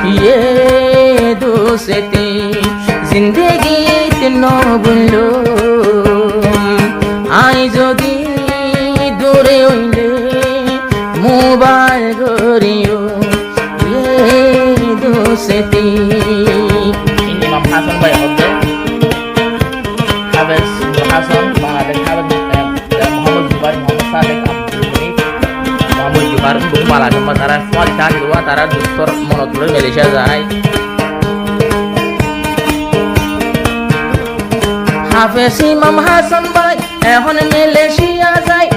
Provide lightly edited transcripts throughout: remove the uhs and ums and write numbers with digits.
ये दोस्ती जिंदगीत नबुलो आई যদি দূরে হইলে মোবাইল করিও ये दोस्ती Imam Hasan Baik Abdul Habis Hasan Bahadur Habis Muhammad Jubair Muhammad Saleh Abdul Ghani Muhammad Jubair Bukmala Cuma taran semua dicari dua taran dokter monotuler Malaysia যায় হাফেজ ইমাম হাসান ভাই এখন মালয়েশিয়া যায়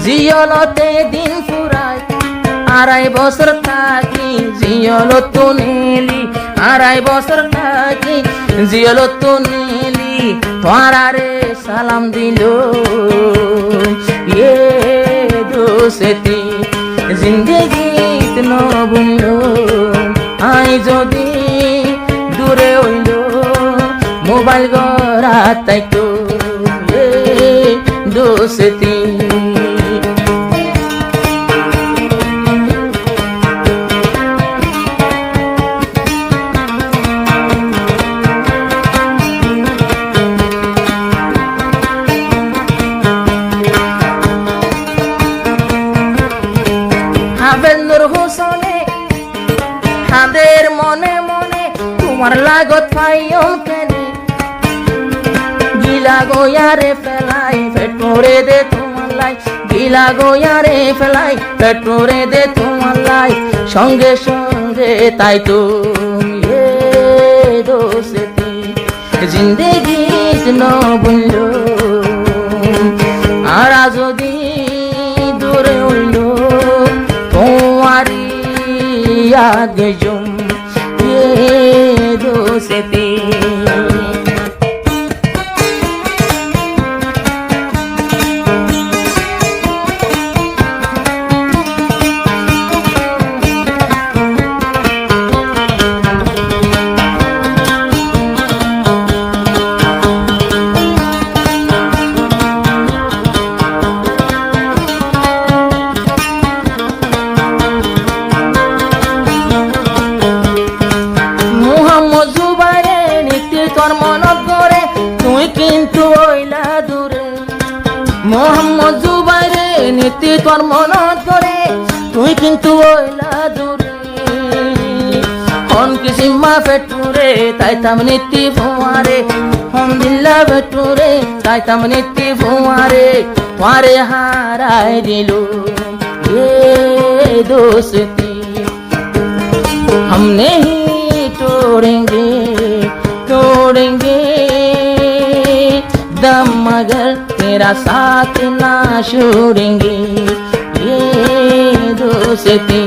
জিয়লতে দিন ফুরায় আড়াই বছর থাকি জিয়লত নেলি আড়াই বছর থাকি জিয়লত নেলি তোরারে সালাম দিল ये दोस्ती জিন্দেগীত নবুলো আই যদি দূরে হইল মোবাইল গড়া তাইতো ये दोस्ती হাফেজ নূর হোসেনে হাদের মনে মনে তোমার লাগত পাইও কেনে গিলা গোয়ারে ফেলাই পেটরে দে তোমার লাই গিলা গোয়ারে ফেলাই পেটরে দে তোমার লাই সঙ্গে সঙ্গে তাই তো ये दोस्ती জিন্দেগীত নবুলো আর যদি দূরে হইল তোমারি আগে জুম ये दोस्ती মোহাম্মদ জুবাইরে নীতি তোর মনত করে তুই কিন্তু ওইলা দূরে হন কিসিমা ফেটুরে তাইতাম নীতি ফুয়ারে হন দিল্লা ফেটুরে তাইতাম নীতি ফুয়ারে তোরে হারাই দিল ये दोस्ती हम नहीं तोड़ेंगे तोड़ेंगे दम मगर तेरा साथ ना छोड़ेंगे ये दोस्ती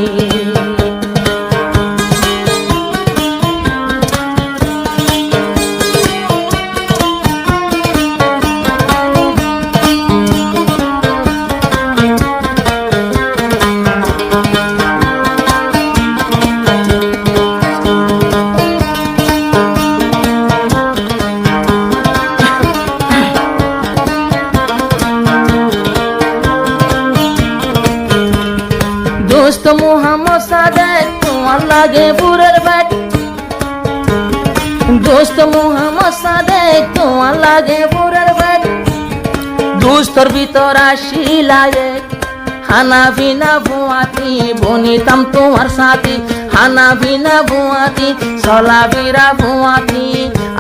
दोस्त मोहम्मद सादेक তোমার লাগে বুড়ের ব্যাট दोस्त मोहम्मद सादेक তোমার লাগে বুড়ের ব্যাট দুস্তর ভিতর আসিলায়ে খানা বিনা বুয়াতি বনিতাম তোমার সাথী খানা বিনা বুয়াতি চলা বিরা বুয়াতি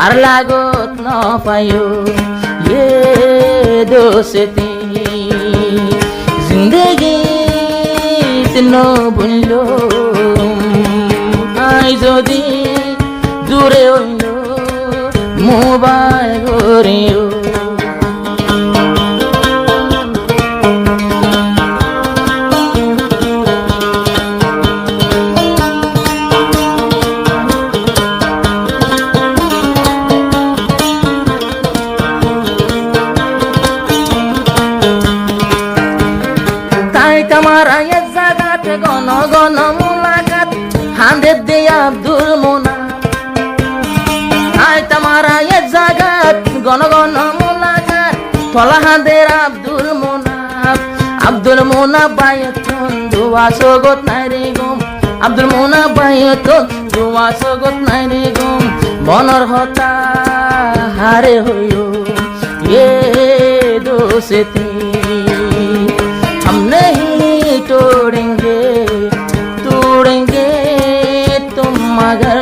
আর লাগত ন পায়ো ये दोस्ती जिंदगी নবুলো আই যদি দূরে হইল মোবাইল করিও তাই তোমার গণ গণ মুলাকাত হান্দের দে আব্দুল মোনা আয় তোমার এক জাগাত গণ গণ মুলাকাত তোলা হাঁদের আব্দুল মোনা বাইতন দোয়া সগত নাই রে গো আব্দুল মোনা বাইতন জুয়া সগত নাই রে গুম মনৰ হতা হারে হইও ये दोस्ती हम नहीं तोड़ेंगे तुम मगर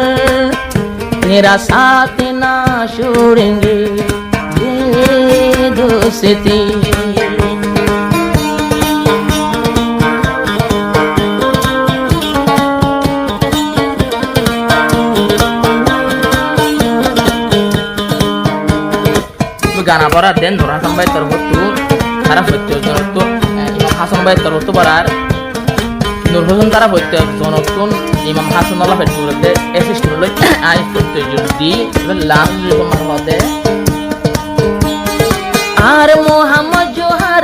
मेरा साथ ना छोड़ेंगे ये दोस्ती গানা পড়া দেন ধরা সম্বাই তোর হতো তারা হইতে জনতো ইমাম হাসান ভাই তোর হতো পড়ার নূর হোসেন তারা হইতে জনতুন ইমাম হাসান আল্লাহ ফেটুরতে এসিস্ট হলো আই করতে যদি লাল রকম হতে আর মোহাম্মদ জোহার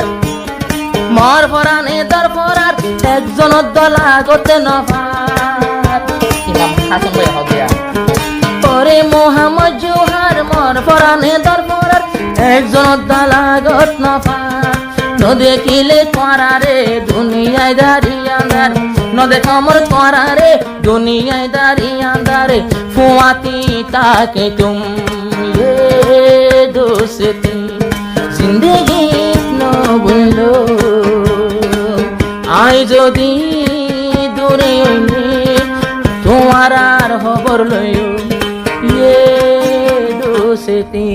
মর ফরানে দর ফরার একজন দলা গতে নফাত ইমাম হাসান ভাই হদিয়া ওরে মোহাম্মদ জোহার মর ফরানে দর ফরার একজন দালাগত নফাত নদেখিলে তোরারে দুনিয়ায় দাঁড়িয়ে আন্ধার নদেখ মোর তোরারে দুনিয়ায় দাঁড়িয়ে আন্ধার ফুয়াতি তাকে তুম ये दोस्ती जिंदगी ন বললো আই যদি দূরে তোমার আর খবর লইও ये दोस्ती